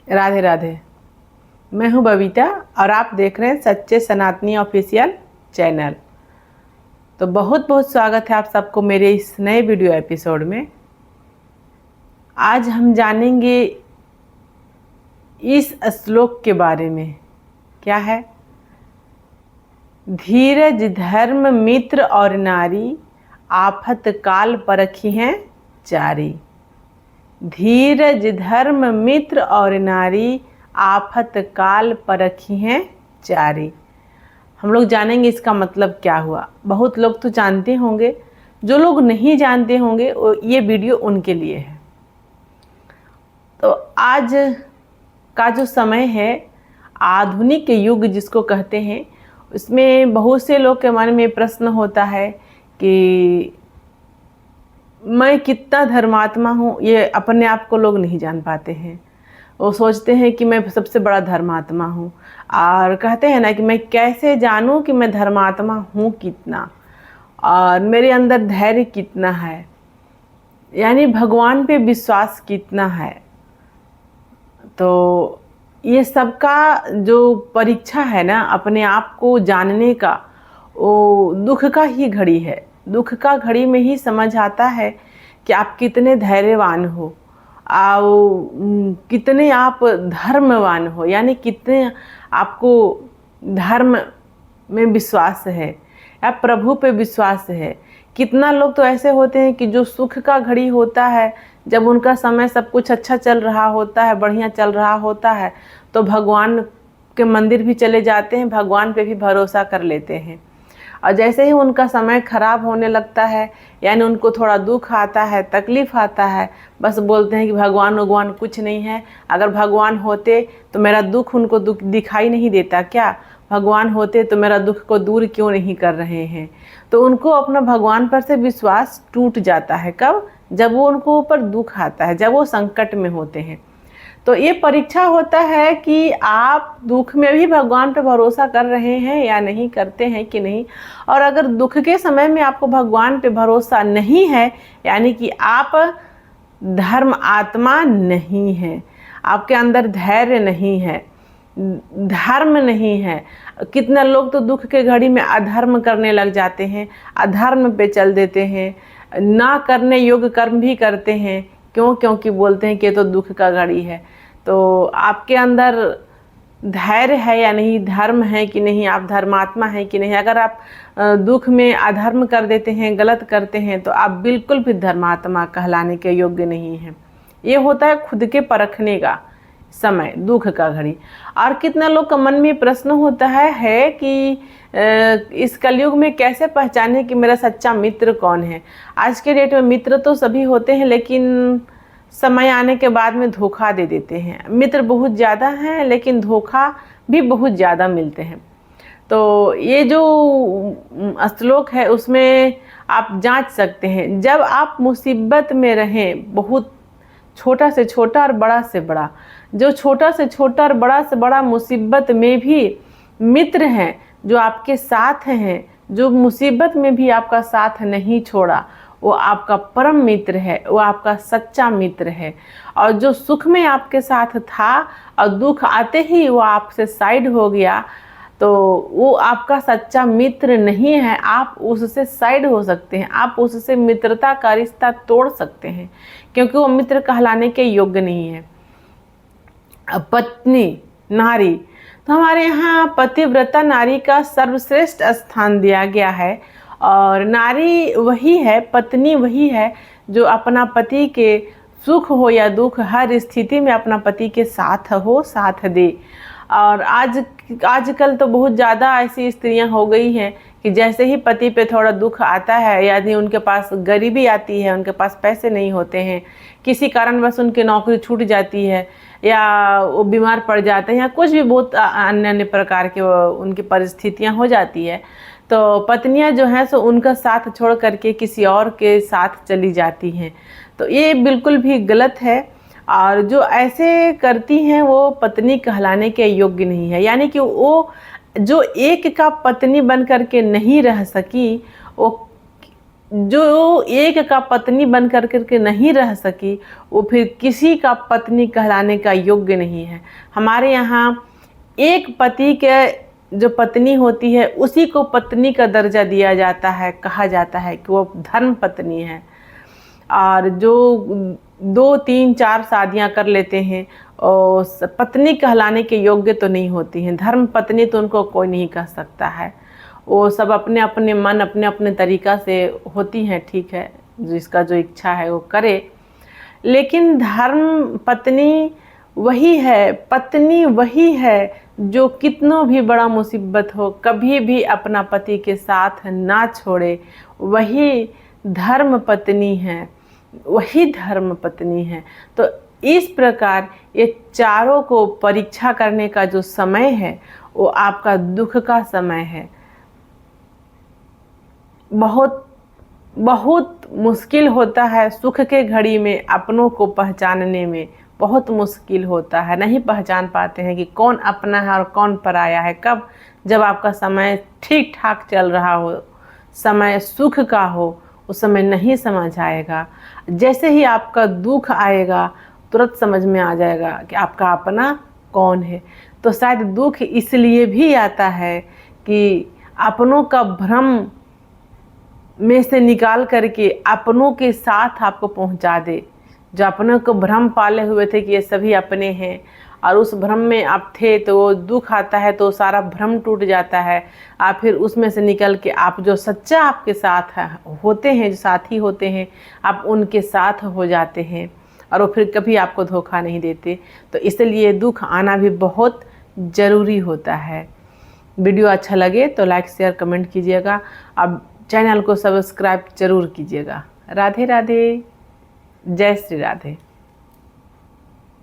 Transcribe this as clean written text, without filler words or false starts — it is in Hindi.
राधे राधे। मैं हूं बबीता और आप देख रहे हैं सच्चे सनातनी ऑफिशियल चैनल। तो बहुत बहुत स्वागत है आप सबको मेरे इस नए वीडियो एपिसोड में। आज हम जानेंगे इस श्लोक के बारे में। क्या है? धीरज धर्म मित्र और नारी, आफत काल परखी हैं चारी। धीरज धर्म मित्र और नारी, आफत काल परखी हैं चारी। हम लोग जानेंगे इसका मतलब क्या हुआ। बहुत लोग तो जानते होंगे, जो लोग नहीं जानते होंगे ये वीडियो उनके लिए है। तो आज का जो समय है, आधुनिक युग जिसको कहते हैं, उसमें बहुत से लोग के मन में प्रश्न होता है कि मैं कितना धर्मात्मा हूँ। ये अपने आप को लोग नहीं जान पाते हैं। वो सोचते हैं कि मैं सबसे बड़ा धर्मात्मा हूँ, और कहते हैं ना कि मैं कैसे जानूँ कि मैं धर्मात्मा हूँ कितना, और मेरे अंदर धैर्य कितना है, यानी भगवान पे विश्वास कितना है। तो ये सबका जो परीक्षा है ना अपने आप को जानने का, वो दुख का ही घड़ी है। दुख का घड़ी में ही समझ आता है कि आप कितने धैर्यवान हो, कितने आप धर्मवान हो, यानी कितने आपको धर्म में विश्वास है या प्रभु पे विश्वास है। कितना लोग तो ऐसे होते हैं कि जो सुख का घड़ी होता है, जब उनका समय सब कुछ अच्छा चल रहा होता है, बढ़िया चल रहा होता है, तो भगवान के मंदिर भी चले जाते हैं, भगवान पे भी भरोसा कर लेते हैं। और जैसे ही उनका समय खराब होने लगता है, यानी उनको थोड़ा दुख आता है, तकलीफ़ आता है, बस बोलते हैं कि भगवान कुछ नहीं है। अगर भगवान होते तो मेरा दुख उनको दुख दिखाई नहीं देता क्या? भगवान होते तो मेरा दुख को दूर क्यों नहीं कर रहे हैं? तो उनको अपना भगवान पर से विश्वास टूट जाता है। कब? जब वो उनको ऊपर दुख आता है, जब वो संकट में होते हैं। तो ये परीक्षा होता है कि आप दुख में भी भगवान पे भरोसा कर रहे हैं या नहीं, करते हैं कि नहीं। और अगर दुख के समय में आपको भगवान पे भरोसा नहीं है, यानी कि आप धर्म आत्मा नहीं है, आपके अंदर धैर्य नहीं है, धर्म नहीं है। कितने लोग तो दुख के घड़ी में अधर्म करने लग जाते हैं, अधर्म पे चल देते हैं, ना करने योग्य कर्म भी करते हैं। क्यों? क्योंकि बोलते हैं कि ये तो दुख का घड़ी है। तो आपके अंदर धैर्य है या नहीं, धर्म है कि नहीं, आप धर्मात्मा हैं कि नहीं। अगर आप दुख में अधर्म कर देते हैं, गलत करते हैं, तो आप बिल्कुल भी धर्मात्मा कहलाने के योग्य नहीं हैं। ये होता है खुद के परखने का समय, दुख का घड़ी। और कितना लोग का मन में प्रश्न होता है कि इस कलयुग में कैसे पहचाने कि मेरा सच्चा मित्र कौन है। आज के डेट में मित्र तो सभी होते हैं, लेकिन समय आने के बाद में धोखा दे देते हैं। मित्र बहुत ज़्यादा हैं, लेकिन धोखा भी बहुत ज़्यादा मिलते हैं। तो ये जो श्लोक है उसमें आप जांच सकते हैं। जब आप मुसीबत में रहें, बहुत छोटा से छोटा और बड़ा से बड़ा, जो छोटा से छोटा और बड़ा से बड़ा मुसीबत में भी मित्र हैं, जो आपके साथ हैं, जो मुसीबत में भी आपका साथ नहीं छोड़ा, वो आपका परम मित्र है, वो आपका सच्चा मित्र है। और जो सुख में आपके साथ था और दुख आते ही वो आपसे साइड हो गया, तो वो आपका सच्चा मित्र नहीं है। आप उससे साइड हो सकते हैं, आप उससे मित्रता का रिश्ता तोड़ सकते हैं, क्योंकि वो मित्र कहलाने के योग्य नहीं है। पत्नी, नारी, तो हमारे यहाँ पतिव्रता नारी का सर्वश्रेष्ठ स्थान दिया गया है। और नारी वही है, पत्नी वही है जो अपना पति के सुख हो या दुख, हर स्थिति में अपना पति के साथ हो, साथ दे। और आजकल तो बहुत ज़्यादा ऐसी स्त्रियां हो गई हैं कि जैसे ही पति पे थोड़ा दुख आता है, यानी उनके पास गरीबी आती है, उनके पास पैसे नहीं होते हैं, किसी कारणवश उनकी नौकरी छूट जाती है, या वो बीमार पड़ जाते हैं, या कुछ भी बहुत अन्य अन्य प्रकार के उनकी परिस्थितियां हो जाती है, तो पत्नियां जो हैं सो उनका साथ छोड़ करके किसी और के साथ चली जाती हैं। तो ये बिल्कुल भी गलत है। और जो ऐसे करती हैं वो पत्नी कहलाने के योग्य नहीं है। यानी कि वो जो एक का पत्नी बन करके नहीं रह सकी, वो जो एक का पत्नी बन करके नहीं रह सकी, वो फिर किसी का पत्नी कहलाने का योग्य नहीं है। हमारे यहाँ एक पति के जो पत्नी होती है उसी को पत्नी का दर्जा दिया जाता है, कहा जाता है कि वो धर्म पत्नी है। और जो 2, 3, 4 शादियां कर लेते हैं और पत्नी कहलाने के योग्य तो नहीं होती हैं। धर्म पत्नी तो उनको कोई नहीं कह सकता है। वो सब अपने अपने मन, अपने अपने तरीक़ा से होती हैं, ठीक है, जिसका जो इच्छा है वो करे। लेकिन धर्म पत्नी वही है, पत्नी वही है जो कितनों भी बड़ा मुसीबत हो कभी भी अपना पति के साथ ना छोड़े। वही धर्म पत्नी है, वही धर्म पत्नी है। तो इस प्रकार ये चारों को परीक्षा करने का जो समय है वो आपका दुख का समय है। बहुत बहुत मुश्किल होता है सुख के घड़ी में, अपनों को पहचानने में बहुत मुश्किल होता है। नहीं पहचान पाते हैं कि कौन अपना है और कौन पराया है। कब? जब आपका समय ठीक ठाक चल रहा हो, समय सुख का हो, उस समय नहीं समझ आएगा। जैसे ही आपका दुख आएगा तुरंत समझ में आ जाएगा कि आपका अपना कौन है। तो शायद दुख इसलिए भी आता है कि अपनों का भ्रम में से निकाल करके अपनों के साथ आपको पहुंचा दे। जो अपनों को भ्रम पाले हुए थे कि ये सभी अपने हैं और उस भ्रम में आप थे, तो वो दुख आता है तो सारा भ्रम टूट जाता है। आप फिर उसमें से निकल के आप जो सच्चा आपके साथ होते हैं, जो साथी होते हैं, आप उनके साथ हो जाते हैं और वो फिर कभी आपको धोखा नहीं देते। तो इसलिए दुख आना भी बहुत ज़रूरी होता है। वीडियो अच्छा लगे तो लाइक, शेयर, कमेंट कीजिएगा। अब चैनल को सब्सक्राइब जरूर कीजिएगा। राधे राधे, जय श्री राधे।